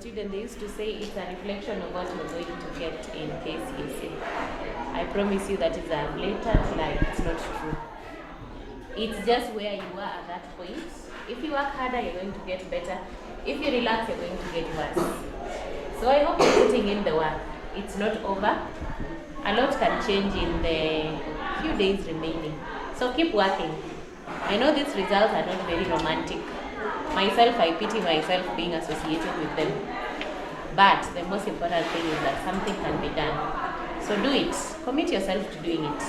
student, they used to say it's a reflection of what you're going to get in KCSA. I promise you that is a blatant lie. It's not true. It's just where you are at that point. If you work harder, you're going to get better. If you relax, you're going to get worse. So I hope you're putting in the work. It's not over. A lot can change in the few days remaining. So keep working. I know these results are not very romantic. Myself, I pity myself being associated with them. But the most important thing is that something can be done. So do it. Commit yourself to doing it.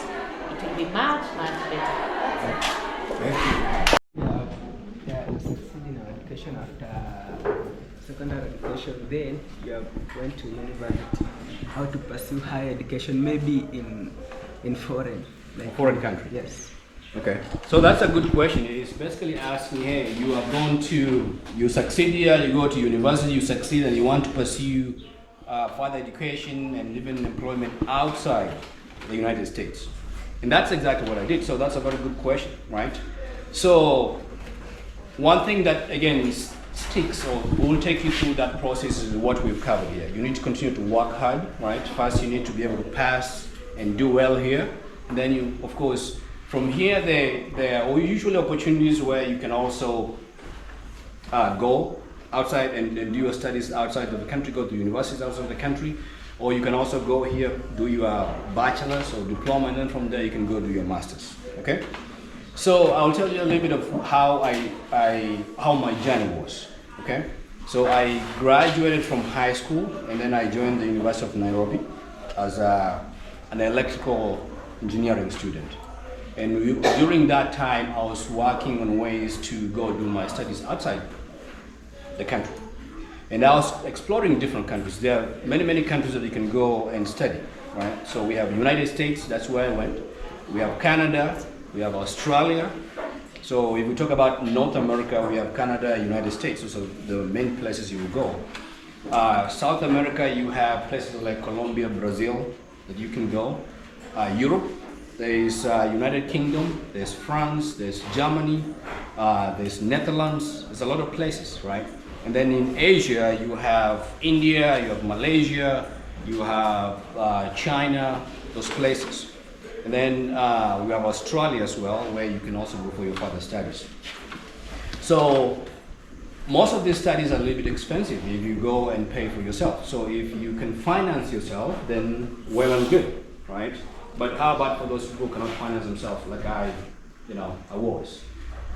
It will be much, much better. Thank you. You succeed in our education after secondary education. Then you went to university. How to pursue higher education, maybe in foreign country? Yes. Okay, so that's a good question. It's basically asking, hey, you succeed here, you go to university, you succeed, and you want to pursue further education and even employment outside the United States. And that's exactly what I did. So that's a very good question, right? So one thing that, again, sticks or will take you through that process is what we've covered here. You need to continue to work hard, right? First, you need to be able to pass and do well here. And then you, of course, from here, there are usually opportunities where you can also go outside and do your studies outside of the country, go to universities outside of the country, or you can also go here, do your bachelor's or diploma, and then from there you can go do your master's, okay? So I'll tell you a little bit of how how my journey was, okay? So I graduated from high school, and then I joined the University of Nairobi as an electrical engineering student. And during that time, I was working on ways to go do my studies outside the country. And I was exploring different countries. There are many, many countries that you can go and study, right? So we have United States, that's where I went. We have Canada, we have Australia. So if we talk about North America, we have Canada, United States. So the main places you will go. South America, you have places like Colombia, Brazil, that you can go. Europe, there's United Kingdom, there's France, there's Germany, there's Netherlands, there's a lot of places, right? And then in Asia, you have India, you have Malaysia, you have China, those places. And then we have Australia as well, where you can also go for your further studies. So most of these studies are a little bit expensive if you go and pay for yourself. So if you can finance yourself, then well and good, right? But how about for those people who cannot finance themselves, like I was?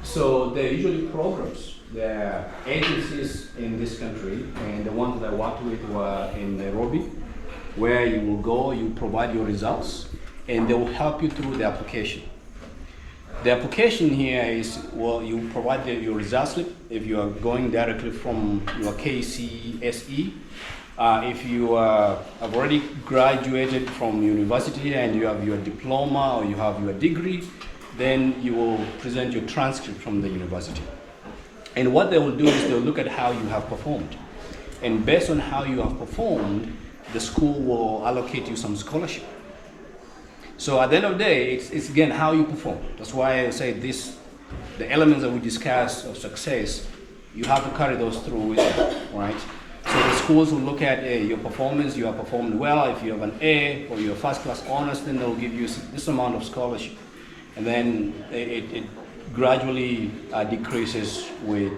So there are usually programs. There are agencies in this country, and the ones that I worked with were in Nairobi, where you will go, you provide your results, and they will help you through the application. The application here is, well, you provide your results slip if you are going directly from your KCSE. If you have already graduated from university and you have your diploma or you have your degree, then you will present your transcript from the university. And what they will do is they'll look at how you have performed. And based on how you have performed, the school will allocate you some scholarship. So at the end of the day, it's again how you perform. That's why I say the elements that we discuss of success, you have to carry those through with you, right? So the schools will look at your performance, you have performed well. If you have an A or your first class honors, then they'll give you this amount of scholarship. And then it gradually decreases with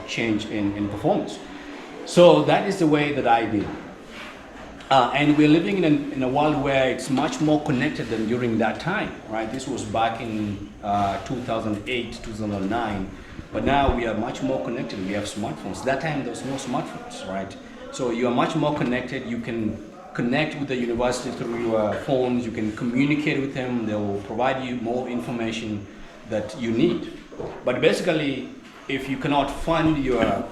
change in performance. So that is the way that I did. And we're living in a world where it's much more connected than during that time, right? This was back in 2008, 2009. But now we are much more connected. We have smartphones. That time there was no smartphones, right? So you are much more connected. You can connect with the university through your phones. You can communicate with them. They will provide you more information that you need. But basically, if you cannot fund your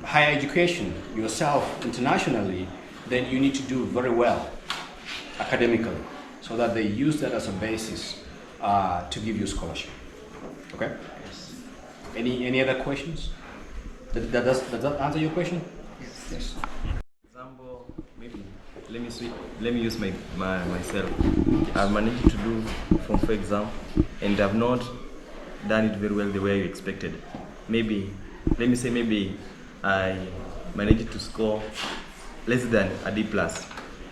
higher education yourself internationally, then you need to do very well academically so that they use that as a basis to give you scholarship. Okay? Any other questions? Does that answer your question? Yes. Example, maybe let me use myself. I've managed to do Form 4 exam and I've not done it very well the way you expected. Maybe let me say maybe I managed to score less than a D plus,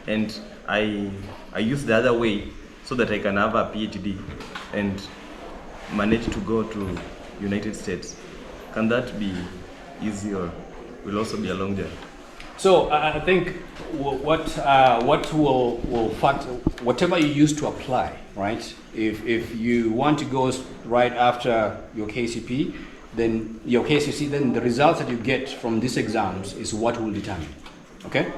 and I use the other way so that I can have a PhD and manage to go to United States. Can that be easy, or will also be a long journey? So I think what will fact whatever you use to apply, right? If you want to go right after your KCP, then your KCC, then the results that you get from these exams is what will determine. Okay?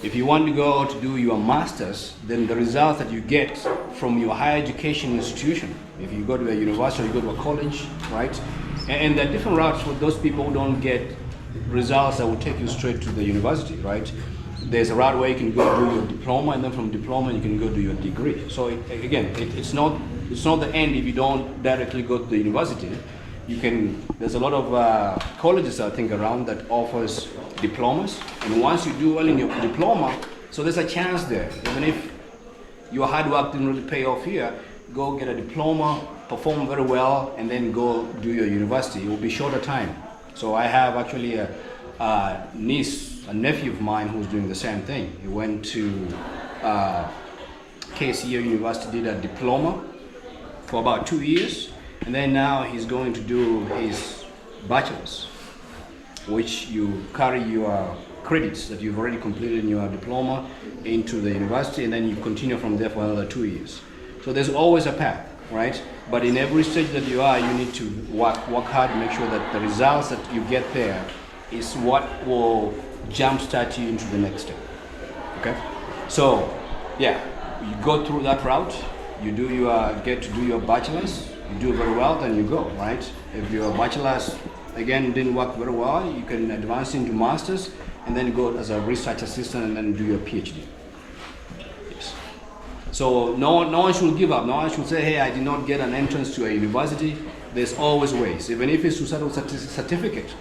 If you want to go to do your masters, then the results that you get from your higher education institution, if you go to a university or you go to a college, right? And there are different routes for those people who don't get results that will take you straight to the university, right? There's a route where you can go do your diploma, and then from diploma you can go do your degree. So it's not the end if you don't directly go to the university. There's a lot of colleges I think around that offers diplomas, and once you do well in your diploma, so there's a chance there. Even if your hard work didn't really pay off here, go get a diploma, perform very well, and then go do your university. It will be shorter time. So I have actually a niece, a nephew of mine who's doing the same thing. He went to KCO University, did a diploma for about 2 years, and then now he's going to do his bachelor's, which you carry your credits that you've already completed in your diploma into the university, and then you continue from there for another 2 years. So there's always a path, right? But in every stage that you are, you need to work hard to make sure that the results that you get there is what will jumpstart you into the next step. Okay? So, yeah, you go through that route, you get to do your bachelor's, you do very well, then you go, right? If your bachelor's, again, didn't work very well, you can advance into master's, and then go as a research assistant and then do your PhD. So no one should give up. No one should say, hey, I did not get an entrance to a university. There's always ways, even if it's to settle certificate.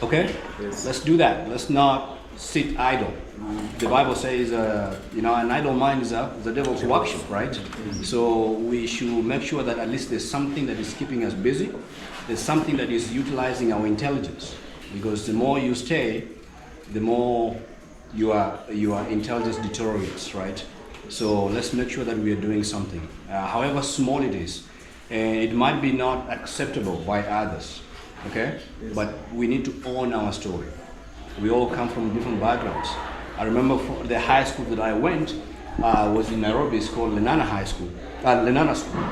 Okay? Yes. Let's do that. Let's not sit idle. The Bible says, an idle mind is a devil's workshop, right? Mm-hmm. So we should make sure that at least there's something that is keeping us busy. There's something that is utilizing our intelligence. Because the more you stay, the more your intelligence deteriorates, right? So let's make sure that we are doing something, however small it is. It might be not acceptable by others, okay? Yes. But we need to own our story. We all come from different backgrounds. I remember the high school that I went was in Nairobi. It's called Lenana High School, Lenana School.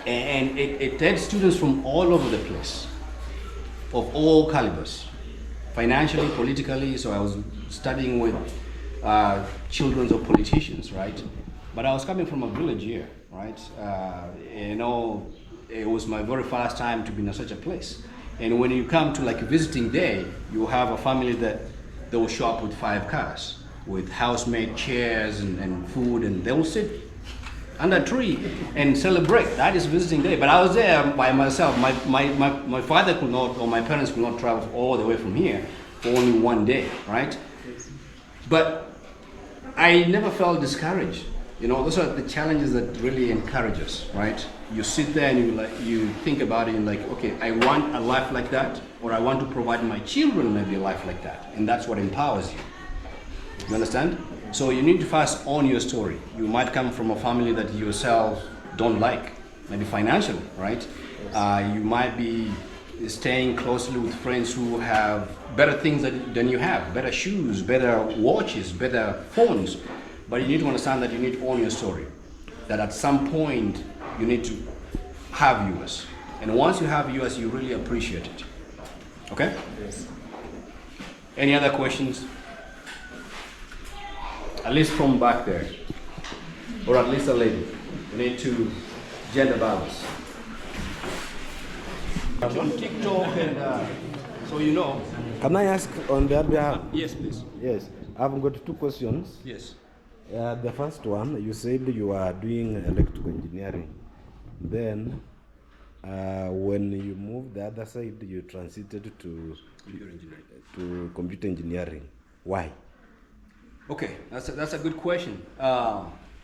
And it had students from all over the place, of all calibers, financially, politically. So I was studying with children of politicians, right? But I was coming from a village here, right? It was my very first time to be in such a place. And when you come to like a visiting day, you have a family that they will show up with 5 cars, with house-made chairs and food, and they will sit under a tree and celebrate. That is visiting day. But I was there by myself. My father could not, or my parents could not travel all the way from here for only one day, right? But I never felt discouraged. Those are the challenges that really encourage us, right? You sit there and you think about it and like, okay, I want a life like that, or I want to provide my children maybe a life like that. And that's what empowers you. You understand? So you need to first own your story. You might come from a family that you yourself don't like, maybe financially, right? You might be staying closely with friends who have better things than you have, better shoes, better watches, better phones. But you need to understand that you need to own your story. That at some point you need to have yours. And once you have yours, you really appreciate it. Okay? Yes. Any other questions? At least from back there. Or at least a lady. You need to gender balance. On TikTok and so you know. Can I ask on their behalf? Yes, please. Yes, I've got 2 questions. Yes. The first one, you said you are doing electrical engineering. Then, when you moved the other side, you transited to computer engineering. Why? Okay, that's a good question.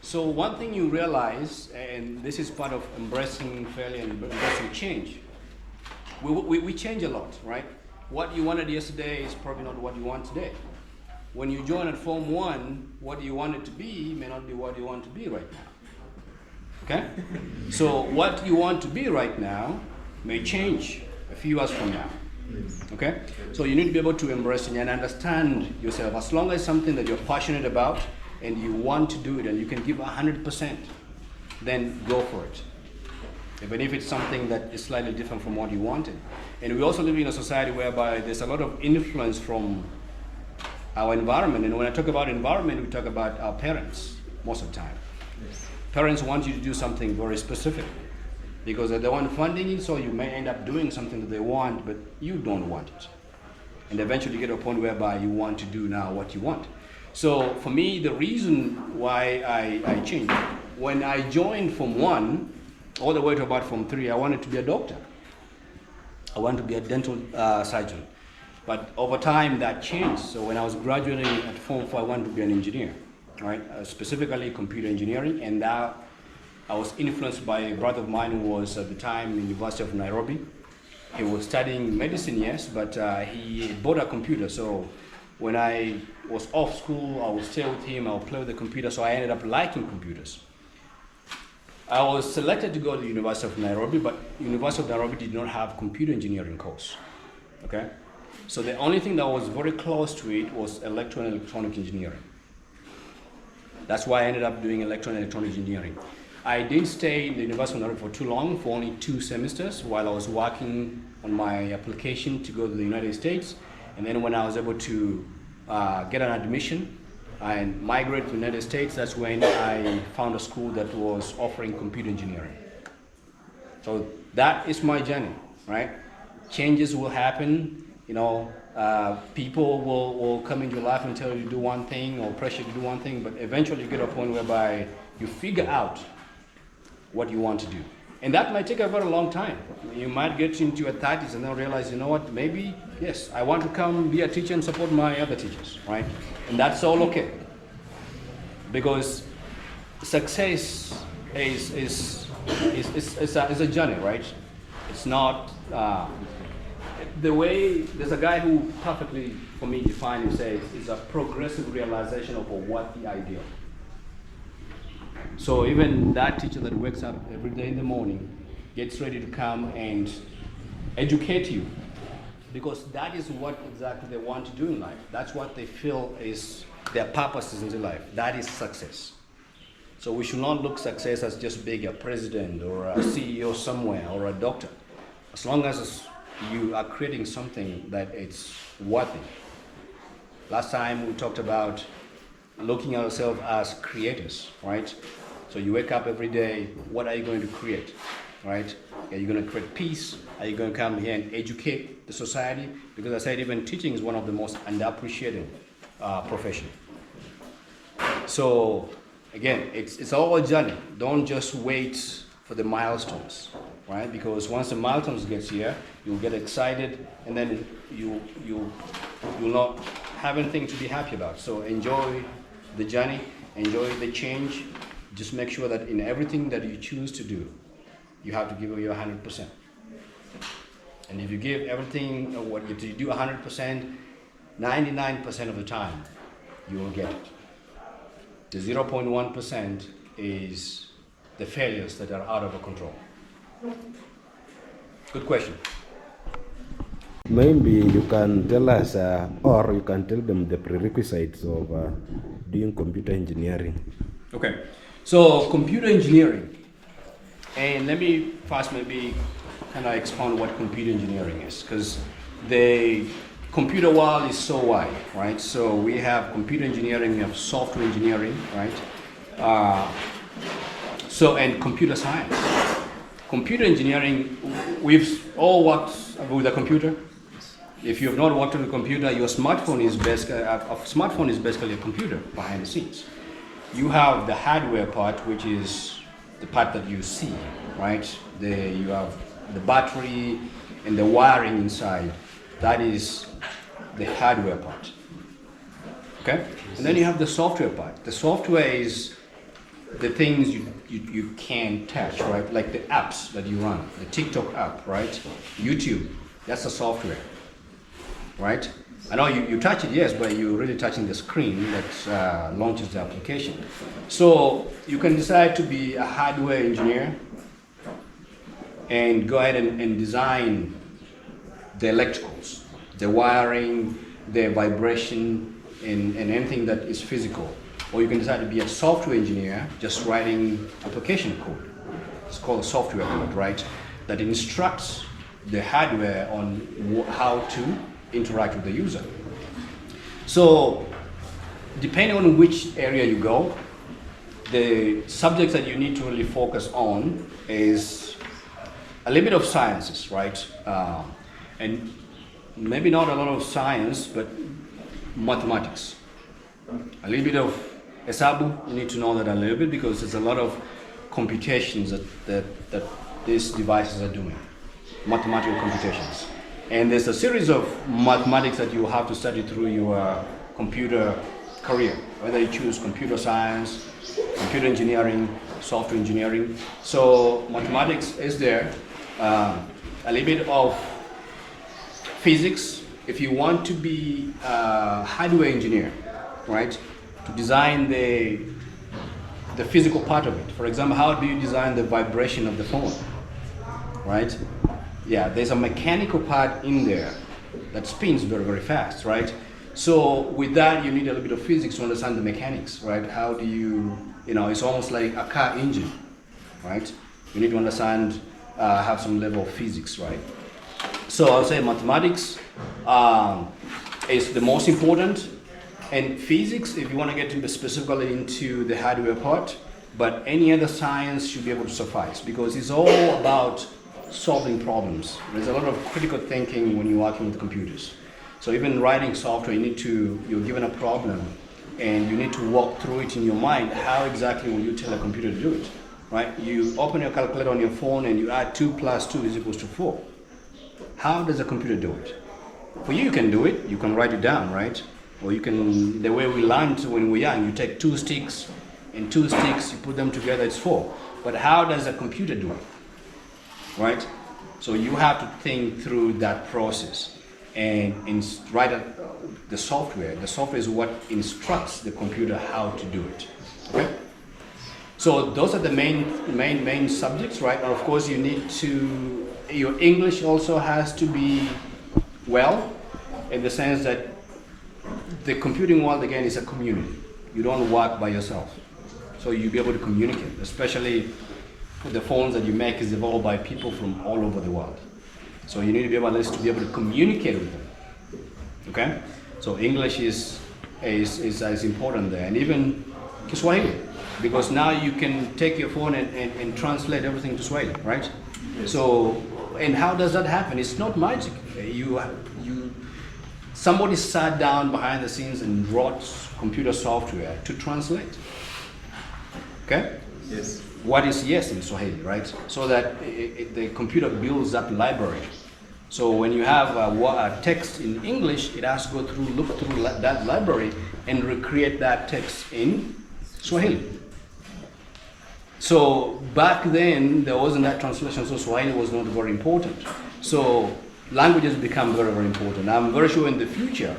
So one thing you realize, and this is part of embracing failure and embracing change, we change a lot, right? what you wanted yesterday is probably not what you want today. When you join at Form 1, what you wanted to be may not be what you want to be right now. Okay? So what you want to be right now may change a few years from now. Okay? So you need to be able to embrace it and understand yourself. As long as something that you're passionate about and you want to do it and you can give 100%, then go for it. Even if it's something that is slightly different from what you wanted. And we also live in a society whereby there's a lot of influence from our environment. And when I talk about environment, we talk about our parents most of the time. Yes. Parents want you to do something very specific because they're the one funding it, so you may end up doing something that they want, but you don't want it. And eventually you get to a point whereby you want to do now what you want. So for me, the reason why I changed, when I joined Form 1, all the way to about Form 3, I wanted to be a doctor. I wanted to be a dental surgeon. But over time that changed. So when I was graduating at Form 4, I wanted to be an engineer, right? Specifically computer engineering. And that I was influenced by a brother of mine who was at the time in the University of Nairobi. He was studying medicine, yes, but he bought a computer. So when I was off school, I would stay with him, I would play with the computer. So I ended up liking computers. I was selected to go to the University of Nairobi, but University of Nairobi did not have computer engineering course, okay? So the only thing that was very close to it was electro and electronic engineering. That's why I ended up doing electro and electronic engineering. I didn't stay in the University of Nairobi for too long, for only 2 semesters, while I was working on my application to go to the United States. And then when I was able to get an admission and migrate to the United States, that's when I found a school that was offering computer engineering. So that is my journey, right? Changes will happen, you know, people will come into your life and tell you to do one thing or pressure you to do one thing, but eventually you get to a point whereby you figure out what you want to do. And that might take a very long time. You might get into your 30s and then realize, you know what, maybe, yes, I want to come be a teacher and support my other teachers, right? And that's all okay. Because success is a journey, right? It's not, the way, there's a guy who perfectly, for me, defined and says, it's a progressive realization of what the ideal. So even that teacher that wakes up every day in the morning, gets ready to come and educate you, because that is what exactly they want to do in life. That's what they feel is their purposes in life. That is success. So we should not look success as just being a president or a CEO somewhere or a doctor. As long as you are creating something that it's worthy. Last time we talked about looking at ourselves as creators, right? So you wake up every day, what are you going to create, right? Are you going to create peace? Are you going to come here and educate the society? Because I said even teaching is one of the most underappreciated profession. So again, it's all a journey. Don't just wait for the milestones, right? Because once the milestones gets here, you'll get excited, and then you'll not have anything to be happy about. So enjoy the journey, enjoy the change. Just make sure that in everything that you choose to do, you have to give your 100%. And if you give everything, what you do 100%, 99% of the time, you will get it. The 0.1% is the failures that are out of our control. Good question. Maybe you can tell us, or you can tell them the prerequisites of doing computer engineering. Okay, so computer engineering, and let me first maybe kind of expound what computer engineering is, because the computer world is so wide, right? So we have computer engineering, we have software engineering, right? And computer science. Computer engineering, we've all worked with a computer. If you have not worked on a computer, your smartphone is basically a computer behind the scenes. You have the hardware part, which is the part that you see, right? You have the battery and the wiring inside. That is the hardware part, okay? And then you have the software part. The software is the things you can touch, right? Like the apps that you run, the TikTok app, right? YouTube, that's the software. right? I know you touch it, yes, but you're really touching the screen that launches the application. So you can decide to be a hardware engineer and go ahead and design the electricals, the wiring, the vibration, and anything that is physical. Or you can decide to be a software engineer, just writing application code. It's called software code, right? That instructs the hardware on how to interact with the user. So, depending on which area you go, the subjects that you need to really focus on is a little bit of sciences, right? And maybe not a lot of science, but mathematics. A little bit of Esabu, you need to know that a little bit because there's a lot of computations that these devices are doing, mathematical computations. And there's a series of mathematics that you have to study through your computer career, whether you choose computer science, computer engineering, software engineering. So mathematics is there, a little bit of physics. If you want to be a hardware engineer, right, to design the physical part of it. For example, how do you design the vibration of the phone, right? Yeah, there's a mechanical part in there that spins very, very fast, right? So with that, you need a little bit of physics to understand the mechanics, right? How do you it's almost like a car engine, right? You need to understand, have some level of physics, right? So I'll say mathematics is the most important, and physics, if you want to get specifically into the hardware part, but any other science should be able to suffice because it's all about solving problems. There's a lot of critical thinking when you're working with computers. So even writing software, you're given a problem and you need to walk through it in your mind. How exactly will you tell a computer to do it, right? You open your calculator on your phone and you add 2 plus 2 is equals to 4. How does a computer do it? For you can do it. You can write it down, right? Or you can, the way we learned when we were young, you take 2 sticks and 2 sticks, you put them together, it's 4. But how does a computer do it, right? So you have to think through that process and write the software. The software is what instructs the computer how to do it, okay? So those are the main subjects, right? And of course you need to, your English also has to be well, in the sense that the computing world, again, is a community. You don't work by yourself. So you'll be able to communicate, especially the phones that you make is developed by people from all over the world. So you need to be able to communicate with them, okay? So English is as important there, and even Kiswahili, because now you can take your phone and translate everything to Swahili, right? Yes. So, and how does that happen? It's not magic. Somebody sat down behind the scenes and wrote computer software to translate. Okay? Yes. What is yes in Swahili, right? So that the computer builds that library. So when you have a text in English, it has to look through that library and recreate that text in Swahili. So back then, there wasn't that translation, so Swahili was not very important. So languages become very, very important. I'm very sure in the future,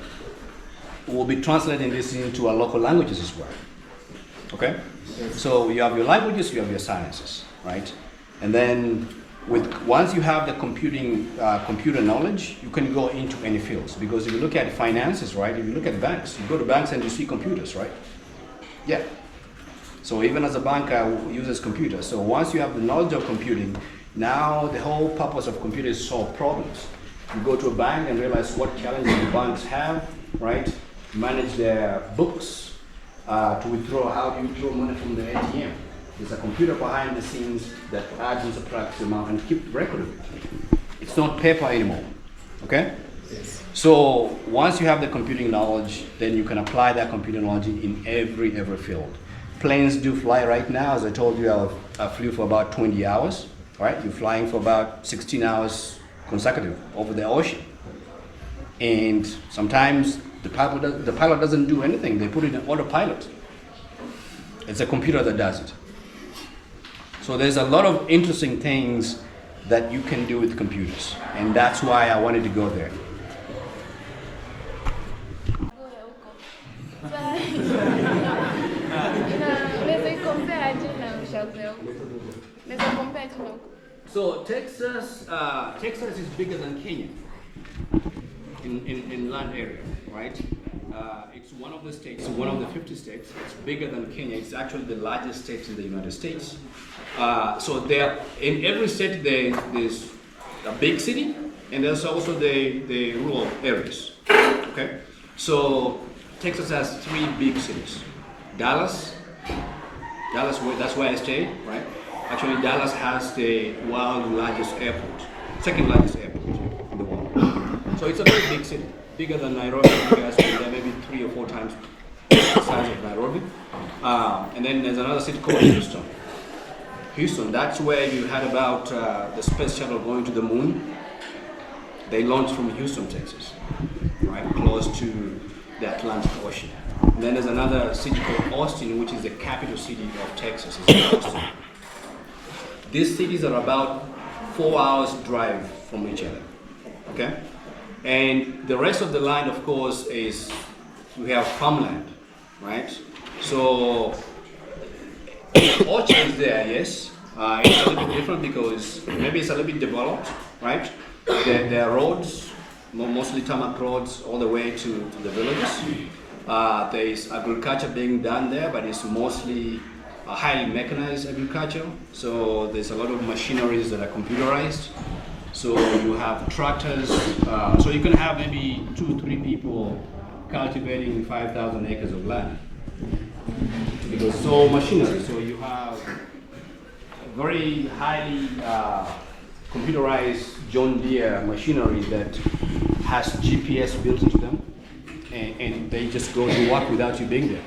we'll be translating this into our local languages as well. Okay? So you have your languages, you have your sciences, right? And then once you have the computer knowledge, you can go into any fields. Because if you look at finances, right? If you look at banks, you go to banks and you see computers, right? Yeah. So even as a banker uses computers. So once you have the knowledge of computing, now the whole purpose of computers is to solve problems. You go to a bank and realize what challenges the banks have, right? Manage their books, to withdraw, how do you withdraw money from the ATM? There's a computer behind the scenes that adds and subtracts the amount and keep record of it. It's not paper anymore, okay? Yes. So once you have the computing knowledge, then you can apply that computing knowledge in every field. Planes do fly right now. As I told you, I flew for about 20 hours, right? You're flying for about 16 hours consecutive over the ocean. And sometimes the pilot doesn't do anything. They put it in autopilot. It's a computer that does it. So there's a lot of interesting things that you can do with computers. And that's why I wanted to go there. compare aje na ushazoea huko? Naweza compare aje na huko? So Texas is bigger than Kenya in land area, right? It's one of the states, one of the 50 states. It's bigger than Kenya. It's actually the largest state in the United States. So there, in every state there's a big city, and there's also the rural areas. Okay, so Texas has 3 big cities: Dallas. That's where I stay, right? Actually, Dallas has the world's largest airport, second largest airport in the world. So it's a very big city, bigger than Nairobi. You guys been there maybe 3 or 4 times the size of Nairobi. And then there's another city called Houston. Houston, that's where you had about the space shuttle going to the moon. They launched from Houston, Texas, right, close to the Atlantic Ocean. And then there's another city called Austin, which is the capital city of Texas. It's Austin. These cities are about 4 hours drive from each other, okay? And the rest of the land, of course, is we have farmland, right? So orchards there, yes. It's a little bit different because maybe it's a little bit developed, right? There are roads, mostly tarmac roads, all the way to the villages. There is agriculture being done there, but it's mostly highly mechanized agriculture. So there's a lot of machineries that are computerized. So you have tractors. So you can have maybe 2 or 3 people cultivating 5,000 acres of land. Because so machinery. So you have very highly computerized John Deere machinery that has GPS built into them, and they just go to work without you being there.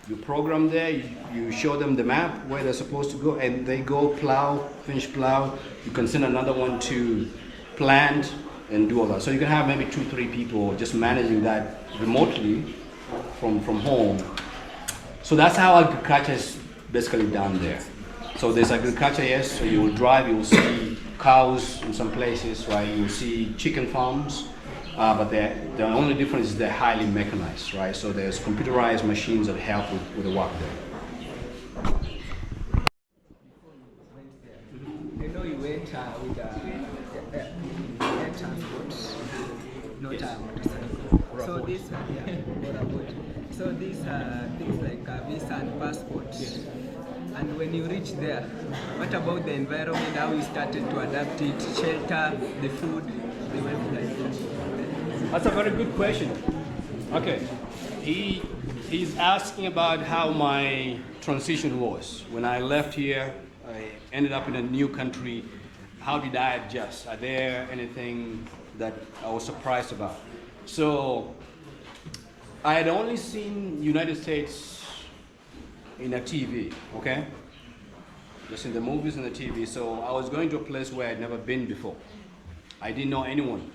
You program there, you show them the map where they're supposed to go, and they go plow, finish plow. You can send another one to plant and do all that. So you can have maybe 2 or 3 people just managing that remotely from home. So that's how agriculture is basically done there. So there's agriculture, yes, so you will drive, you will see cows in some places, right? You will see chicken farms, but the only difference is they're highly mechanized, right? So there's computerized machines that help with the work there. I know you went with air transport, not Yes. motorcycle. So these So these things like visa and passport. Yes. And when you reach there, what about the environment? How you started to adapt it, shelter, the food, the website? That's a very good question. Okay, he's asking about how my transition was. When I left here, I ended up in a new country. How did I adjust? Are there anything that I was surprised about? So I had only seen United States in a TV, okay? Just in the movies and the TV. So I was going to a place where I'd never been before. I didn't know anyone.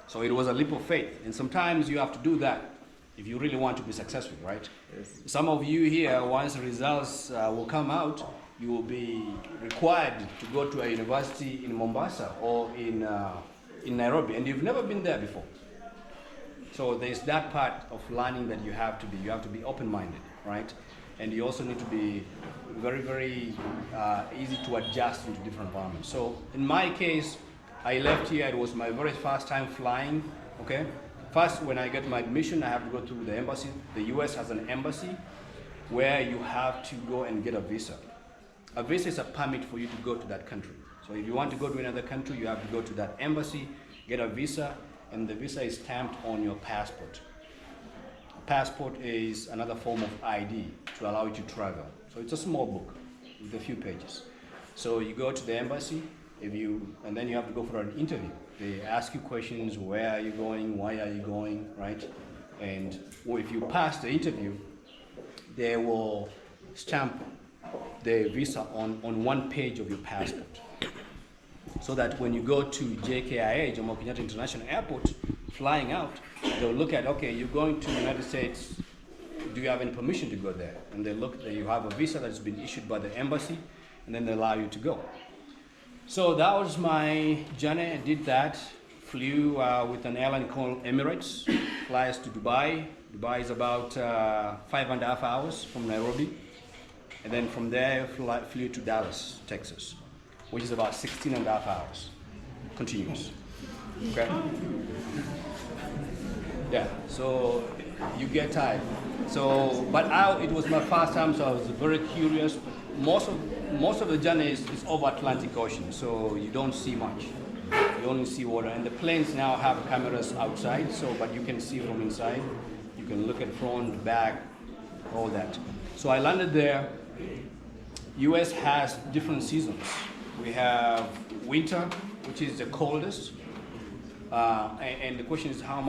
So it was a leap of faith. And sometimes you have to do that if you really want to be successful, right? Yes. Some of you here, once the results will come out, you will be required to go to a university in Mombasa or in Nairobi, and you've never been there before. So there's that part of learning that you have to be open-minded, right? And you also need to be very, very easy to adjust into different environments. So in my case, I left here, it was my very first time flying, okay? First, when I get my admission, I have to go to the embassy. The US has an embassy where you have to go and get a visa. A visa is a permit for you to go to that country. So if you want to go to another country, you have to go to that embassy, get a visa, and the visa is stamped on your passport. Passport is another form of ID to allow you to travel. So it's a small book with a few pages. So you go to the embassy, and then you have to go for an interview. They ask you questions: where are you going? Why are you going? Right? And if you pass the interview, they will stamp the visa on one page of your passport. So that when you go to JKIA, Jomo Kenyatta International Airport, flying out, they'll look at, okay, you're going to the United States, do you have any permission to go there? And they look that you have a visa that's been issued by the embassy, and then they allow you to go. So that was my journey. I did that, flew with an airline called Emirates, flies to Dubai. Dubai is about 5.5 hours from Nairobi. And then from there, flew to Dallas, Texas, which is about 16 and a half hours, continuous. Okay? Yeah, so you get tired. So, but it was my first time, so I was very curious. Most of the journey is over Atlantic Ocean, so you don't see much. You only see water, and the planes now have cameras outside, so but you can see from inside. You can look at front, back, all that. So I landed there. US has different seasons. We have winter, which is the coldest. And the question is how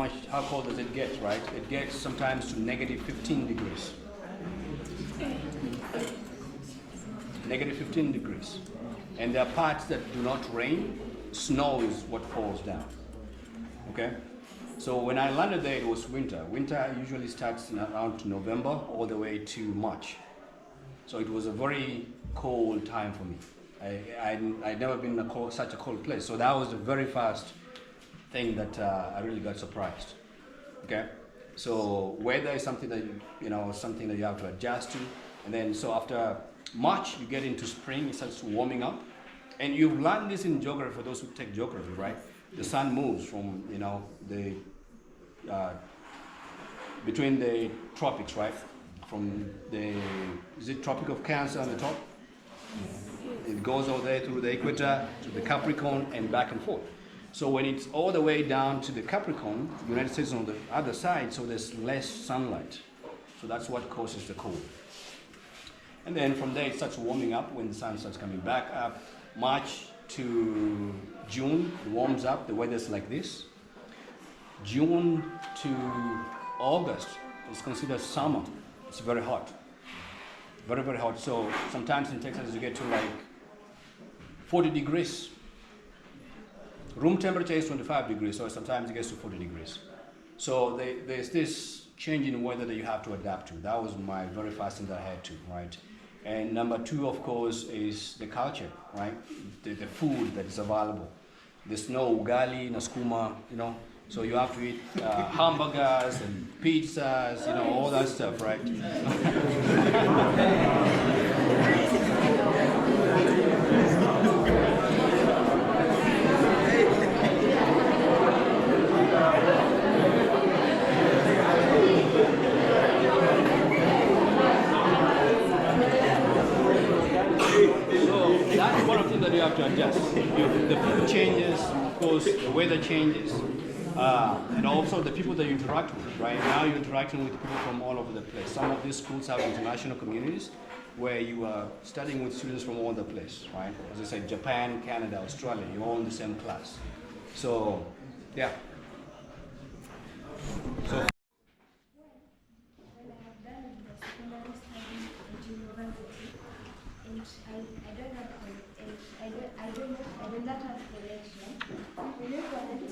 cold does it get, right? It gets sometimes to negative 15 degrees. Negative 15 degrees. And there are parts that do not rain. Snow is what falls down. Okay? So when I landed there, it was winter. Winter usually starts around November all the way to March. So it was a very cold time for me. I'd never been in such a cold place. So that was the very first thing that I really got surprised. Okay, so weather is something that something that you have to adjust to, and then so after March you get into spring, it starts warming up, and you've learned this in geography for those who take geography, right? The sun moves from the between the tropics, right? From is it Tropic of Cancer on the top? It goes all the way through the equator to the Capricorn and back and forth. So when it's all the way down to the Capricorn, the United States on the other side, so there's less sunlight. So that's what causes the cold. And then from there it starts warming up when the sun starts coming back up. March to June, it warms up, the weather's like this. June to August is considered summer. It's very hot. Very, very hot. So sometimes in Texas you get to like 40 degrees. Room temperature is 25 degrees, so sometimes it gets to 40 degrees. So there's this change in weather that you have to adapt to. That was my very first thing that I had to, right? And number two, of course, is the culture, right? The food that is available. There's no ugali, no skuma, so you have to eat hamburgers and pizzas, all that stuff, right? That's one of the things that you have to adjust. The food changes, of course, the weather changes, and also the people that you interact with. Right now, you're interacting with people from all over the place. Some of these schools have international communities where you are studying with students from all over the place. Right? As I said, Japan, Canada, Australia, you're all in the same class. So, yeah. So. I do not have connection. Will you connect me?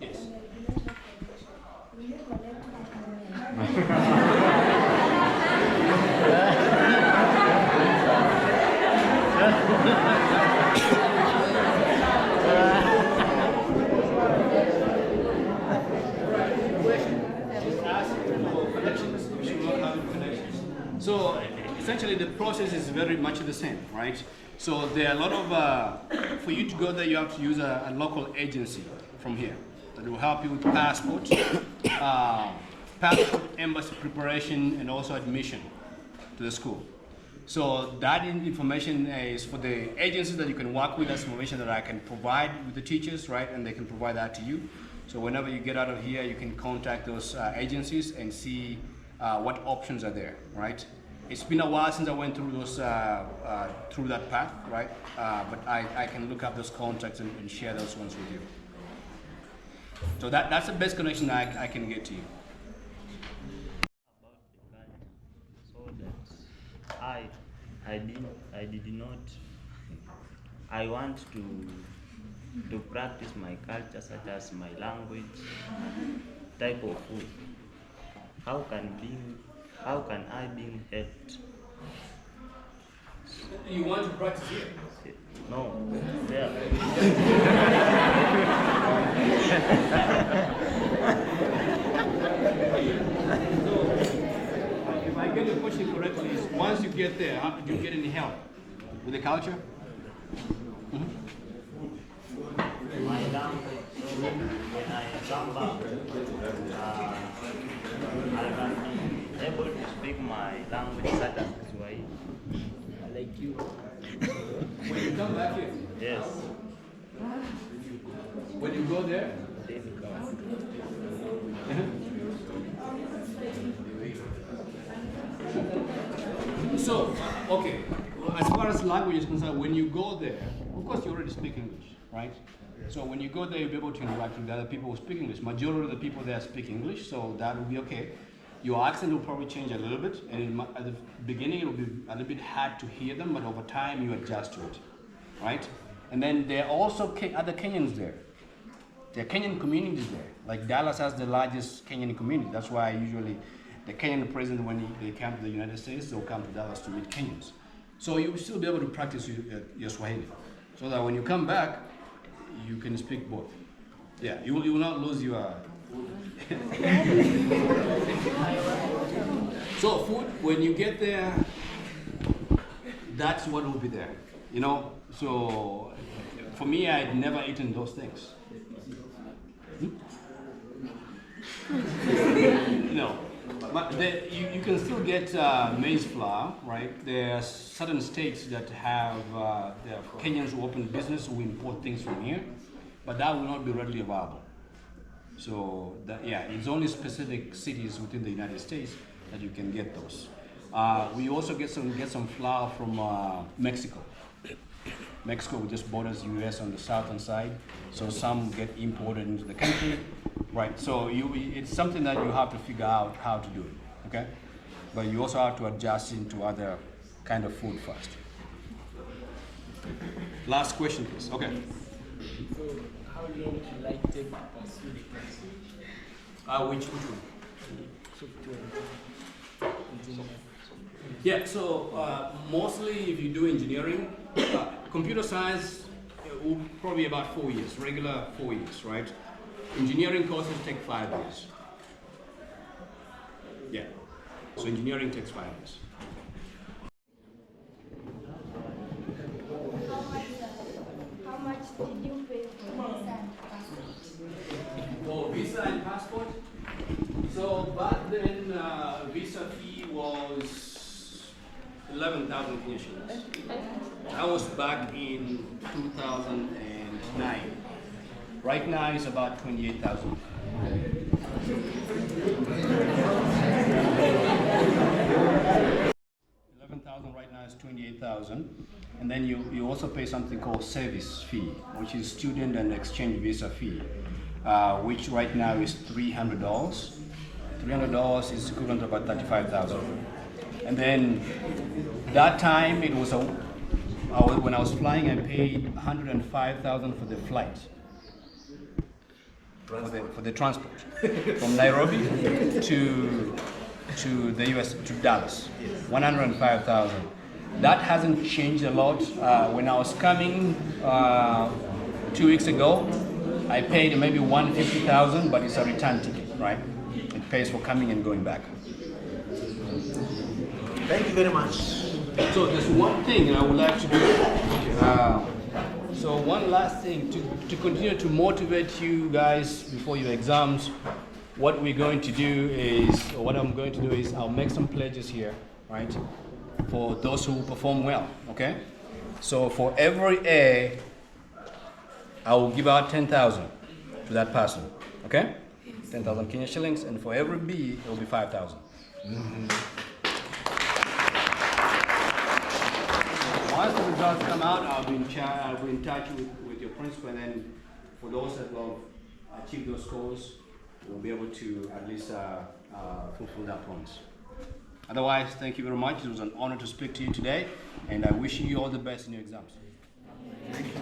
Yes. Will you connect me? So essentially the process is very much the same, right? So there are a lot of, for you to go there you have to use a local agency from here that will help you with passport, embassy preparation, and also admission to the school. So that information is for the agencies that you can work with. That's information that I can provide with the teachers, right? And they can provide that to you. So whenever you get out of here, you can contact those agencies and see what options are there, right? It's been a while since I went through those through that path, right? But I can look up those contacts and share those ones with you. So that's the best connection I can get to you. About the culture, so that I did not. I want to practice my culture, such as my language, type of food. How can I be helped? You want to practice here? No, there. If I get your question correctly, is once you get there, do you get any help with the culture? My language, so when I come back, I can be able to speak my language such as Kiswahili. Like you. When you come back here, Yes. when you go there, so, okay, as far as language is concerned, when you go there, of course you already speak English, right? So when you go there, you'll be able to interact with other people who speak English. Majority of the people there speak English, so that will be okay. Your accent will probably change a little bit, and at the beginning it will be a little bit hard to hear them, but over time you adjust to it, right? And then there are also other Kenyans there. There are Kenyan communities there. Like Dallas has the largest Kenyan community. That's why usually the Kenyan president, when they come to the United States, they'll come to Dallas to meet Kenyans. So you'll still be able to practice your Swahili, so that when you come back, you can speak both. Yeah, you will not lose your. So food, when you get there, that's what will be there. You know, so for me, I'd never eaten those things. No, but you can still get maize flour, right? There are certain states that have there are Kenyans who open business who import things from here, but that will not be readily available. So it's only specific cities within the United States that you can get those. We also get some flour from Mexico. Mexico just borders U.S. on the southern side, so some get imported into the country, right? So it's something that you have to figure out how to do it, okay? But you also have to adjust into other kind of food first. Last question, please. Okay. So how long do you like take to pursue the course? Which one? Software engineering. Yeah, so mostly if you do engineering, computer science will probably about 4 years, regular 4 years, right? Engineering courses take 5 years. Yeah, so engineering takes 5 years. How much did you pay for visa and passport? For visa and passport, so back then visa fee was 11,000 Kenyan shillings. That was back in 2009. Right now it's about 28,000. 11,000 right now is 28,000, and then you also pay something called service fee, which is student and exchange visa fee, which right now is $300. $300 is equivalent to about 35,000. And then that time it was when I was flying, I paid 105,000 for the flight. For the transport from Nairobi to the US, to Dallas, 105,000. That hasn't changed a lot. When I was coming 2 weeks ago, I paid maybe 150,000, but it's a return ticket, right? It pays for coming and going back. Thank you very much. So there's one thing I would like to do. So one last thing, to continue to motivate you guys before your exams, what we're going to do is, or what I'm going to do is, I'll make some pledges here, right? For those who perform well, okay? So for every A, I will give out 10,000 to that person, okay? 10,000 Kenyan shillings, and for every B, it will be 5,000. Once the results come out, I'll be in touch with your principal, and then for those that will achieve those scores, we'll be able to at least fulfill that promise. Otherwise, thank you very much. It was an honor to speak to you today, and I wish you all the best in your exams. Thank you.